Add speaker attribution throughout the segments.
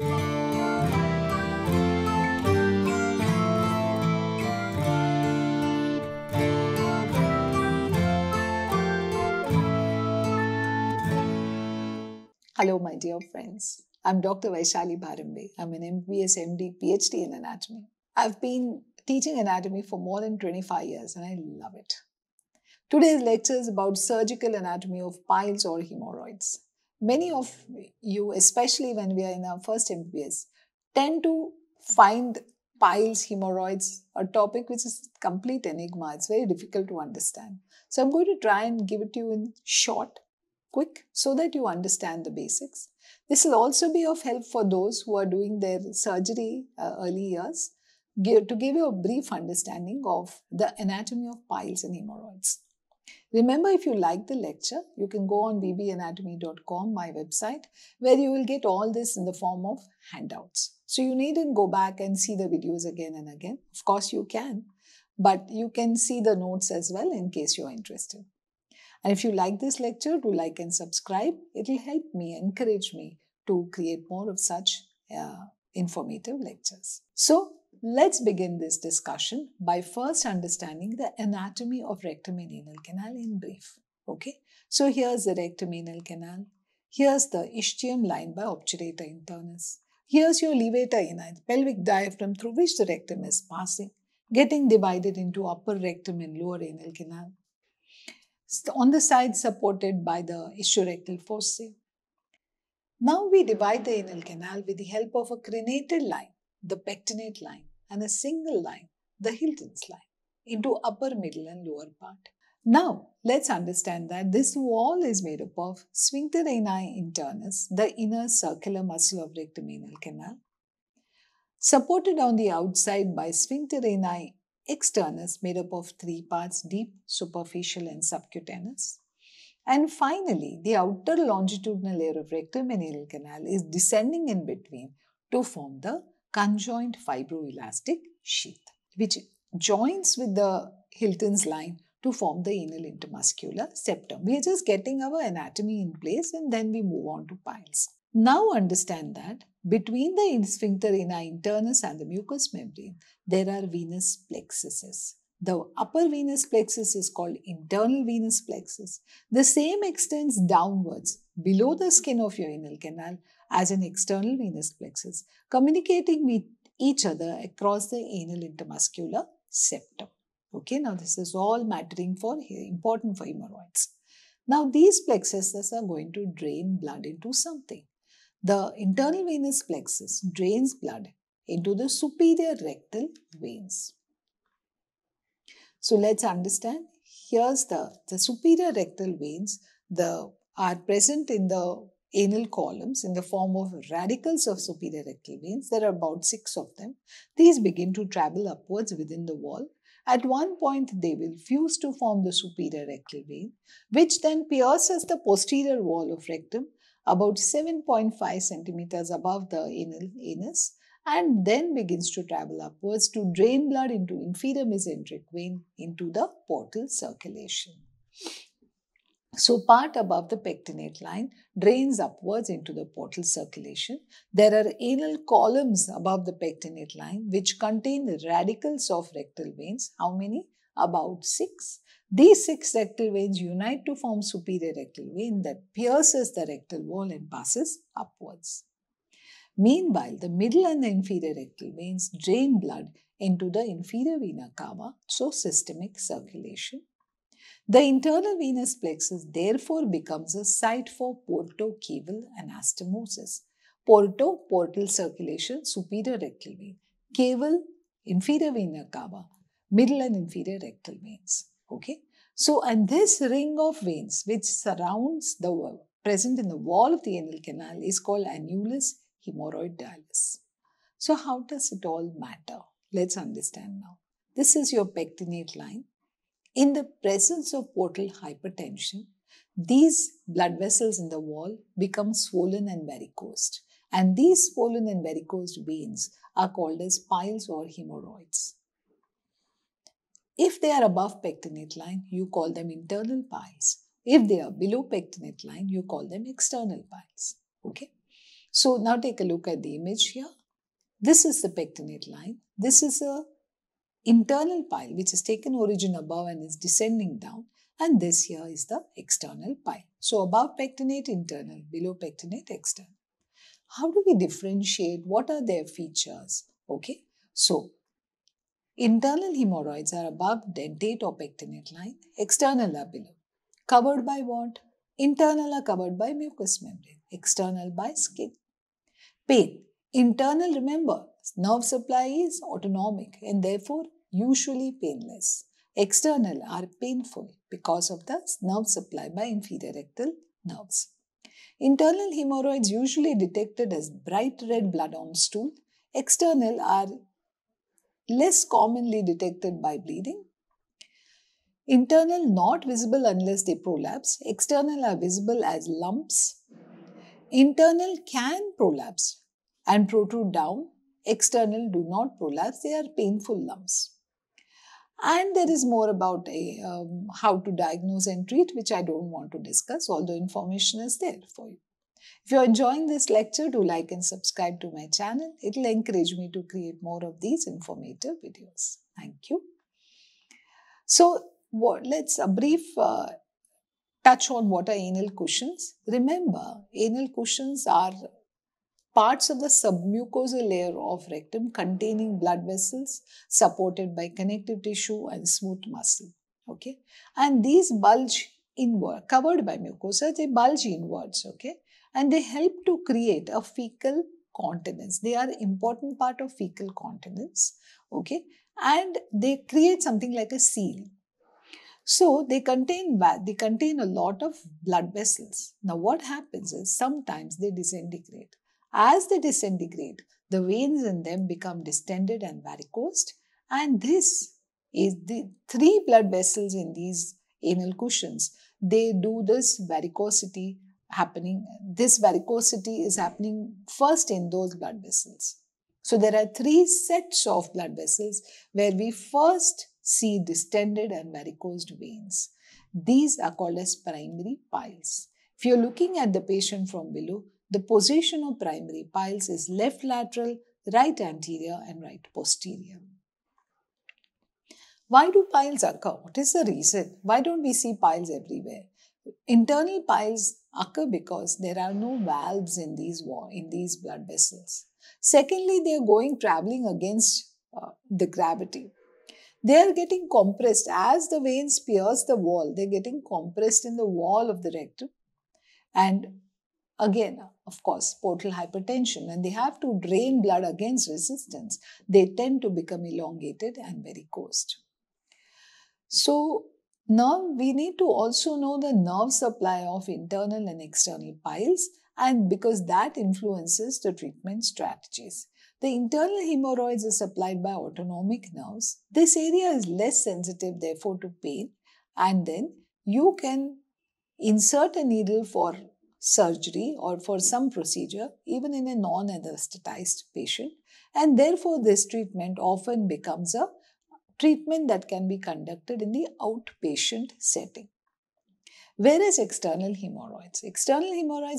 Speaker 1: Hello, my dear friends. I'm Dr. Vaishali Bharambe. I'm an MBS, MD, PhD in anatomy. I've been teaching anatomy for more than 25 years and I love it. Today's lecture is about surgical anatomy of piles or hemorrhoids. Many of you, especially when we are in our first MBS, tend to find piles, hemorrhoids, a topic which is complete enigma. It's very difficult to understand. So I'm going to try and give it to you in short, quick, so that you understand the basics. This will also be of help for those who are doing their surgery early years to give you a brief understanding of the anatomy of piles and hemorrhoids. Remember, if you like the lecture, you can go on vbanatomy.com, my website, where you will get all this in the form of handouts. So you needn't go back and see the videos again and again. Of course, you can, but you can see the notes as well in case you're interested. And if you like this lecture, do like and subscribe. It will help me, encourage me to create more of such informative lectures. So let's begin this discussion by first understanding the anatomy of rectum and anal canal in brief. Okay, so here's the rectum anal canal. Here's the ischium line by obturator internus. Here's your levator ani, the pelvic diaphragm through which the rectum is passing, getting divided into upper rectum and lower anal canal. On the side supported by the ischiorectal fossae. Now we divide the anal canal with the help of a crenated line, the pectinate line, and a single line, the Hilton's line, into upper, middle, and lower part. Now let's understand that this wall is made up of sphincter ani internus, the inner circular muscle of rectum anal canal, supported on the outside by sphincter ani externus, made up of three parts: deep, superficial, and subcutaneous. And finally, the outer longitudinal layer of rectum and anal canal is descending in between to form the conjoint fibroelastic sheath, which joins with the Hilton's line to form the anal intermuscular septum. We are just getting our anatomy in place and then we move on to piles. Now understand that between the sphincter ani internus and the mucous membrane, there are venous plexuses. The upper venous plexus is called internal venous plexus. The same extends downwards below the skin of your anal canal as an external venous plexus, communicating with each other across the anal intermuscular septum. Okay, now this is all mattering for important for hemorrhoids. Now these plexuses are going to drain blood into something. The internal venous plexus drains blood into the superior rectal veins. So let's understand. Here's the superior rectal veins are present in the anal columns in the form of radicals of superior rectal veins. There are about 6 of them. These begin to travel upwards within the wall. At one point, they will fuse to form the superior rectal vein, which then pierces the posterior wall of rectum about 7.5 centimeters above the anal anus, and then begins to travel upwards to drain blood into inferior mesenteric vein into the portal circulation. So part above the pectinate line drains upwards into the portal circulation. There are anal columns above the pectinate line which contain the radicals of rectal veins. How many? About 6. These 6 rectal veins unite to form superior rectal vein that pierces the rectal wall and passes upwards. Meanwhile, the middle and the inferior rectal veins drain blood into the inferior vena cava, so systemic circulation. The internal venous plexus therefore becomes a site for portocaval anastomosis. Porto, portal circulation, superior rectal vein. Caval, inferior vena cava, middle and inferior rectal veins. Okay. So, and this ring of veins which surrounds the wall, present in the wall of the anal canal, is called annulus hemorrhoidalis. So, how does it all matter? Let's understand now. This is your pectinate line. In the presence of portal hypertension, these blood vessels in the wall become swollen and varicosed. And these swollen and varicosed veins are called as piles or hemorrhoids. If they are above pectinate line, you call them internal piles. If they are below pectinate line, you call them external piles. Okay. So now take a look at the image here. This is the pectinate line. This is a internal pile which has taken origin above and is descending down. And this here is the external pile. So above pectinate, internal, below pectinate, external. How do we differentiate? What are their features? Okay, so internal hemorrhoids are above dentate or pectinate line, external are below. Covered by what? Internal are covered by mucous membrane, external by skin. Pain. Internal, remember, nerve supply is autonomic and therefore usually painless. External are painful because of the nerve supply by inferior rectal nerves. Internal hemorrhoids usually detected as bright red blood on stool. External are less commonly detected by bleeding. Internal not visible unless they prolapse. External are visible as lumps. Internal can prolapse and protrude down. External do not prolapse, they are painful lumps. And there is more about how to diagnose and treat, which I don't want to discuss, although information is there for you. If you're enjoying this lecture, do like and subscribe to my channel. It will encourage me to create more of these informative videos. Thank you. So, let's a brief touch on what are anal cushions. Remember, anal cushions are parts of the submucosal layer of rectum containing blood vessels supported by connective tissue and smooth muscle. Okay, and these bulge inward, covered by mucosa, they bulge inwards. Okay, and they help to create a fecal continence. They are important part of fecal continence. Okay, and they create something like a seal. So they contain a lot of blood vessels. Now what happens is sometimes they disintegrate. As they disintegrate, the veins in them become distended and varicosed, and this is the three blood vessels in these anal cushions. They do this varicosity happening. This varicosity is happening first in those blood vessels. So there are three sets of blood vessels where we first see distended and varicosed veins. These are called as primary piles. If you're looking at the patient from below, the position of primary piles is left lateral, right anterior, and right posterior. Why do piles occur? What is the reason? Why don't we see piles everywhere? Internal piles occur because there are no valves in these blood vessels. Secondly, they are traveling against the gravity. They are getting compressed as the veins pierce the wall. They're getting compressed in the wall of the rectum. And again, of course, portal hypertension, and they have to drain blood against resistance. They tend to become elongated and varicosed. So now we need to also know the nerve supply of internal and external piles, and because that influences the treatment strategies. The internal hemorrhoids is supplied by autonomic nerves. This area is less sensitive, therefore, to pain, and then you can insert a needle for surgery or for some procedure, even in a non-anesthetized patient, and therefore this treatment often becomes a treatment that can be conducted in the outpatient setting. Whereas external hemorrhoids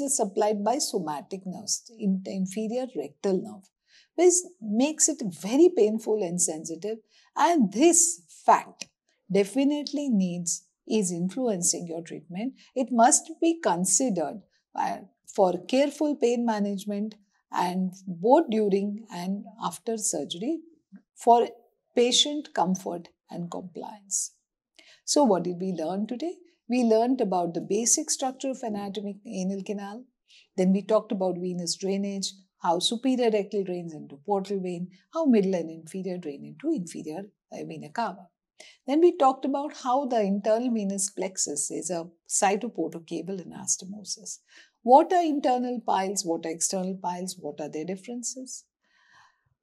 Speaker 1: is supplied by somatic nerves, in the inferior rectal nerve, which makes it very painful and sensitive, and this fact definitely is influencing your treatment. It must be considered for careful pain management and both during and after surgery for patient comfort and compliance. So what did we learn today? We learned about the basic structure of anatomic anal canal. Then we talked about venous drainage, how superior rectal drains into portal vein, how middle and inferior drain into inferior vena cava. Then we talked about how the internal venous plexus is a cytoportocaval anastomosis. What are internal piles? What are external piles? What are their differences?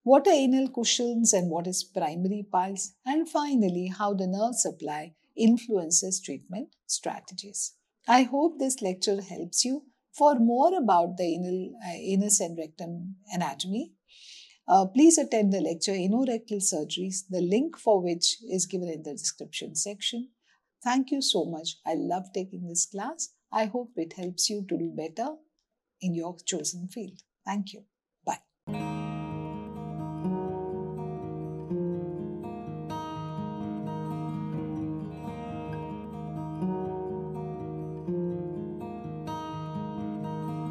Speaker 1: What are anal cushions and what is primary piles? And finally, how the nerve supply influences treatment strategies. I hope this lecture helps you. For more about the anus and rectum anatomy, please attend the lecture Anorectal Surgeries, the link for which is given in the description section. Thank you so much. I love taking this class. I hope it helps you to do better in your chosen field. Thank you.